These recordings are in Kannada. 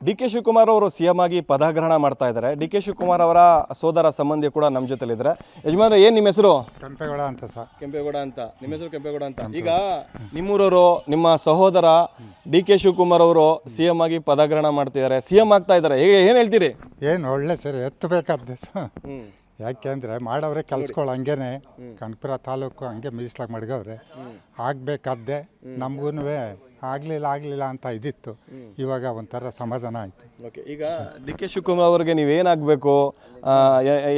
ಡಿ ಕೆ ಶಿವಕುಮಾರ್ ಅವರು ಸಿ ಎಂ ಆಗಿ ಪದಗ್ರಹಣ ಮಾಡ್ತಾ ಇದ್ದಾರೆ. ಡಿ ಕೆ ಶಿವಕುಮಾರ್ ಅವರ ಸೋದರ ಸಂಬಂಧಿ ಕೂಡ ನಮ್ಮ ಜೊತೆಲಿದ್ದಾರೆ. ಯಜಮಾನ್ರೆ, ಏನು ನಿಮ್ಮ ಹೆಸರು? ಕೆಂಪೇಗೌಡ ಅಂತ ಸರ್. ಕೆಂಪೇಗೌಡ ಅಂತ. ನಿಮ್ಮ ಹೆಸರು ಕೆಂಪೇಗೌಡ ಅಂತ. ಈಗ ನಿಮ್ಮೂರವರು, ನಿಮ್ಮ ಸಹೋದರ ಡಿ ಕೆ ಶಿವಕುಮಾರ್ ಅವರು ಸಿ ಎಂ ಆಗಿ ಪದಗ್ರಹಣ ಮಾಡ್ತಿದ್ದಾರೆ, ಸಿ ಎಂ ಆಗ್ತಾ ಇದ್ದಾರೆ. ಹೇಗೆ, ಏನು ಹೇಳ್ತೀರಿ? ಏನು ಒಳ್ಳೆ ಸರ್, ಎತ್ತಬೇಕಾದ ಸರ್. ಯಾಕೆಂದರೆ ಮಾಡವ್ರೆ ಕೆಲ್ಸಗಳು ಹಂಗೇನೆ ಕನಕಪುರ ತಾಲೂಕು ಹಂಗೆ ಮೀಸಲಾಗಿ ಮಡ್ಗವ್ರೆ. ಆಗಬೇಕಾದ್ದೆ ನಮಗೂ ಆಗಲಿಲ್ಲ ಅಂತ ಇದಿತ್ತು. ಇವಾಗ ಒಂಥರ ಸಮಾಧಾನ ಆಯಿತು. ಓಕೆ, ಈಗ ಡಿ ಕೆ ಶಿವಕುಮಾರ್ ಅವರಿಗೆ ನೀವೇನಾಗಬೇಕು,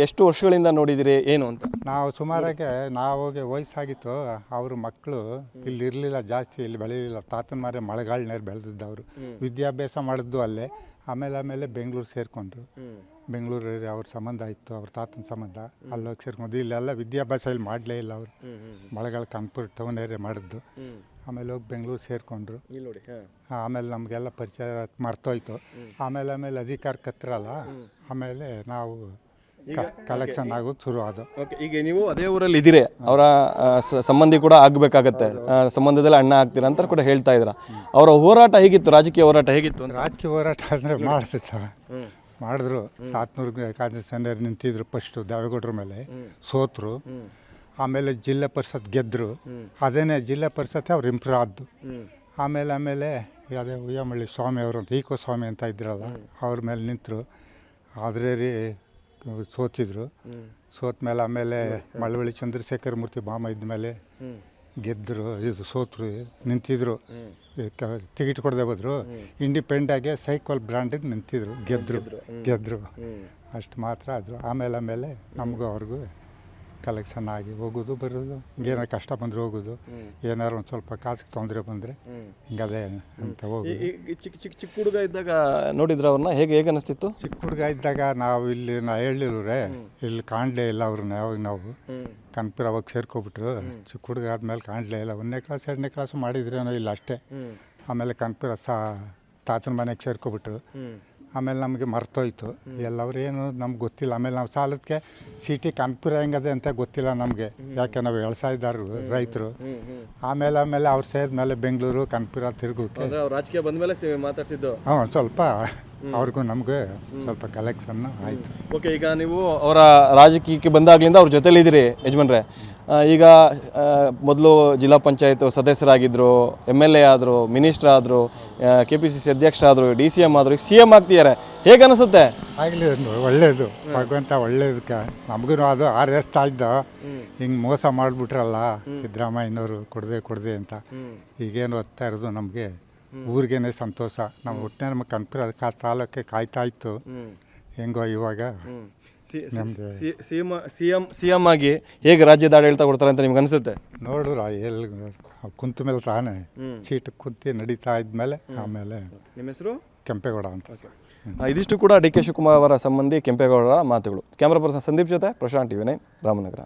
ಎಷ್ಟು ವರ್ಷಗಳಿಂದ ನೋಡಿದಿರಿ ಏನು ಅಂತ? ನಾವು ಸುಮಾರಾಗೆ ನಾವಿಗೆ ವಯಸ್ಸಾಗಿತ್ತು. ಅವ್ರ ಮಕ್ಕಳು ಇಲ್ಲಿ ಇರಲಿಲ್ಲ, ಜಾಸ್ತಿ ಇಲ್ಲಿ ಬೆಳೀಲಿಲ್ಲ. ತಾತನ ಮಾರೆ ಮಳೆಗಾಲ ನೀರು ಬೆಳೆದಿದ್ದವರು. ವಿದ್ಯಾಭ್ಯಾಸ ಮಾಡಿದ್ದು ಅಲ್ಲೇ. ಆಮೇಲೆ ಬೆಂಗಳೂರು ಸೇರಿಕೊಂಡ್ರು. ಬೆಂಗಳೂರಲ್ಲಿ ಅವ್ರ ಸಂಬಂಧ ಇತ್ತು, ಅವ್ರ ತಾತನ ಸಂಬಂಧ. ಅಲ್ಲೋಗಿ ಸೇರ್ಕೊಂಡು ಇಲ್ಲೆಲ್ಲ ವಿದ್ಯಾಭ್ಯಾಸ ಇಲ್ಲಿ ಮಾಡಲೇ ಇಲ್ಲ ಅವರು. ಮಳೆಗಾಲ ಕನಕಪುರ ಟೌನ್ ಏರಿಯಾ ಮಾಡಿದ್ದು. ಆಮೇಲೆ ಹೋಗಿ ಬೆಂಗಳೂರು ಸೇರಿಕೊಂಡ್ರು. ಆಮೇಲೆ ನಮಗೆಲ್ಲ ಪರಿಚಯ ಮರ್ತೋಯ್ತು. ಆಮೇಲೆ ಅಧಿಕಾರಕ್ಕೆ ಹತ್ರಲ್ಲ. ಆಮೇಲೆ ನಾವು ಕಲೆಕ್ಷನ್ ಆಗೋದು ಶುರು ಆದವು. ಓಕೆ, ಈಗ ನೀವು ಅದೇ ಊರಲ್ಲಿ ಇದ್ದೀರಿ, ಅವರ ಸಂಬಂಧಿ ಕೂಡ ಆಗಬೇಕಾಗತ್ತೆ, ಸಂಬಂಧದಲ್ಲಿ ಅಣ್ಣ ಆಗ್ತೀರಾ ಅಂತ ಕೂಡ ಹೇಳ್ತಾ ಇದ್ರ. ಅವರ ಹೋರಾಟ ಹೇಗಿತ್ತು, ರಾಜಕೀಯ ಹೋರಾಟ ಹೇಗಿತ್ತು? ರಾಜಕೀಯ ಹೋರಾಟ ಅಂದರೆ ಮಾಡಿದ್ರು ಸರ್, ಮಾಡಿದ್ರು. 700 ಕಾಂಗ್ರೆಸ್ ನಿಂತಿದ್ರು ಫಸ್ಟು ದೇವೇಗೌಡರ ಮೇಲೆ, ಸೋತರು. ಆಮೇಲೆ ಜಿಲ್ಲಾ ಪರಿಷತ್ ಗೆದ್ದರು. ಅದೇನೇ ಜಿಲ್ಲಾ ಪರಿಷತ್ ಅವ್ರು ಇಂಪ್ರೂವ್ ಆದ್ದು. ಆಮೇಲೆ ಅದೇ ಉಯ್ಯಮಳ್ಳಿ ಸ್ವಾಮಿ ಅವರು ಅಂತ, ಈಕೋ ಸ್ವಾಮಿ ಅಂತ ಇದ್ರಲ್ಲ, ಅವ್ರ ಮೇಲೆ ನಿಂತರು. ಆದರೆ ರೀ ಸೋತಿದ್ರು. ಸೋತ ಮೇಲೆ ಆಮೇಲೆ ಮಳವಳ್ಳಿ ಚಂದ್ರಶೇಖರ ಮೂರ್ತಿ ಬಾಮ ಇದ್ಮೇಲೆ ಗೆದ್ದರು. ಇದು ಸೋತರು, ನಿಂತಿದ್ರು. ಟಿಕೆಟ್ ಕೊಡದೆ ಹೋದ್ರು. ಇಂಡಿಪೆಂಡಾಗೆ ಸೈಕಲ್ ಬ್ರ್ಯಾಂಡಿಗೆ ನಿಂತಿದ್ರು, ಗೆದ್ದರು. ಅಷ್ಟು ಮಾತ್ರ ಆದರು. ಆಮೇಲೆ ನಮಗೂ ಅವ್ರಿಗೂ ಕಲೆಕ್ಷನ್ ಆಗಿ ಹೋಗೋದು ಬರೋದು. ಏನಾರು ಕಷ್ಟ ಬಂದರೆ ಹೋಗೋದು, ಏನಾರು ಒಂದು ಸ್ವಲ್ಪ ಕಾಸಿಗೆ ತೊಂದರೆ ಬಂದರೆ ಹಿಂಗದೇ ಅಂತ ಹೋಗೋದು. ಚಿಕ್ಕ ಹುಡುಗ ಇದ್ದಾಗ ನೋಡಿದ್ರೆ ಅವ್ರನ್ನ ಹೇಗೆ ಅನ್ನಿಸ್ತಿತ್ತು? ಚಿಕ್ಕ ಹುಡುಗ ಇದ್ದಾಗ ನಾವು ಇಲ್ಲಿ ಹೇಳಿಲ್ವ್ರೆ, ಇಲ್ಲಿ ಕಾಣಲೇ ಇಲ್ಲ ಅವ್ರನ್ನ. ಯಾವಾಗ ನಾವು ಕನಕಪುರ ಅವಾಗ ಸೇರ್ಕೊಬಿಟ್ರು. ಚಿಕ್ಕ ಹುಡುಗ ಆದಮೇಲೆ ಕಾಣಲೇ ಇಲ್ಲ. 1ನೇ ಕ್ಲಾಸ್ 2ನೇ ಕ್ಲಾಸು ಮಾಡಿದ್ರೇನೋ ಇಲ್ಲ ಅಷ್ಟೇ. ಆಮೇಲೆ ಕನಕಪುರ ತಾತನ ಮನೆಗೆ ಸೇರ್ಕೊಬಿಟ್ರು. ಆಮೇಲೆ ನಮಗೆ ಮರ್ತೋಯ್ತು ಎಲ್ಲವ್ರು, ಏನು ನಮ್ಗೆ ಗೊತ್ತಿಲ್ಲ. ಆಮೇಲೆ ನಾವು ಸಾಲದಕ್ಕೆ ಸಿಟಿ ಕನಕಪುರ ಹೆಂಗದೆ ಅಂತ ಗೊತ್ತಿಲ್ಲ ನಮಗೆ. ಯಾಕೆ ನಾವು ವ್ಯವಸಾಯದಾರರು, ರೈತರು. ಆಮೇಲೆ ಅವ್ರು ಸೇರಿದ್ಮೇಲೆ ಬೆಂಗಳೂರು ಕನಕಪುರ ತಿರುಗೋಕೆ ರಾಜಕೀಯ ಬಂದಮೇಲೆ ಮಾತಾಡ್ಸಿದ್ದು. ಸ್ವಲ್ಪ ಅವ್ರಿಗೂ ನಮಗೂ ಸ್ವಲ್ಪ ಕಲೆಕ್ಷನ್ ಆಯಿತು. ಓಕೆ, ಈಗ ನೀವು ಅವರ ರಾಜಕೀಯಕ್ಕೆ ಬಂದಾಗಲಿಂದ ಅವ್ರ ಜೊತೆಲಿದ್ದೀರಿ ಯಜಮಾನ್ರೆ. ಈಗ ಮೊದಲು ಜಿಲ್ಲಾ ಪಂಚಾಯತ್ ಸದಸ್ಯರಾಗಿದ್ದರು, MLA ಆದರು, ಮಿನಿಸ್ಟರ್ ಆದರು, KPCC ಅಧ್ಯಕ್ಷರಾದರು, DCM ಆದರು, ಈಗ CM ಆಗ್ತಿದ್ದಾರೆ. ಹೇಗೆ ಅನಿಸುತ್ತೆ? ಆಗಲಿ, ಒಳ್ಳೇದು. ಭಗವಂತ ಒಳ್ಳೇದಕ್ಕೆ ನಮಗೂ ಅದು ಆರೈಸ್ತಾ ಇದ್ದ. ಹಿಂಗೆ ಮೋಸ ಮಾಡಿಬಿಟ್ರಲ್ಲ ಸಿದ್ದರಾಮಯ್ಯನವರು, ಕೊಡದೆ ಅಂತ. ಈಗೇನು ಓದ್ತಾ ಇರೋದು ನಮಗೆ ಊರಿಗೇನೆ ಸಂತೋಷ. ನಮ್ಮ ಒಟ್ಟಿನ ನಮ್ಮ ಕನಕಪುರ ತಾಲೂಕೆ ಕಾಯ್ತಾ ಇತ್ತು. ಹೆಂಗೋ ಇವಾಗ CM ಆಗಿ ಹೇಗೆ ರಾಜ್ಯದ ಆಡಳಿತ ಕೊಡ್ತಾರೆ ಅಂತ ನಿಮ್ಗೆ ಅನಿಸುತ್ತೆ? ನೋಡ್ರ ಎಲ್ಲಿ ಕುಂತ ಮೇಲೆ ತಾನೇ ಸೀಟು ಕುಂತು ನಡೀತಾ ಇದ್ಮೇಲೆ. ಆಮೇಲೆ ನಿಮ್ಮ ಹೆಸರು? ಕೆಂಪೇಗೌಡ ಅಂತ. ಇದಿಷ್ಟು ಕೂಡ ಡಿ ಕೆ ಶಿವಕುಮಾರ್ ಅವರ ಸಂಬಂಧಿ ಕೆಂಪೇಗೌಡರ ಮಾತುಗಳು. ಕ್ಯಾಮ್ರಾ ಪರ್ಸನ್ ಸಂದೀಪ್ ಜೊತೆ ಪ್ರಶಾಂತ್ TV9 ರಾಮನಗರ.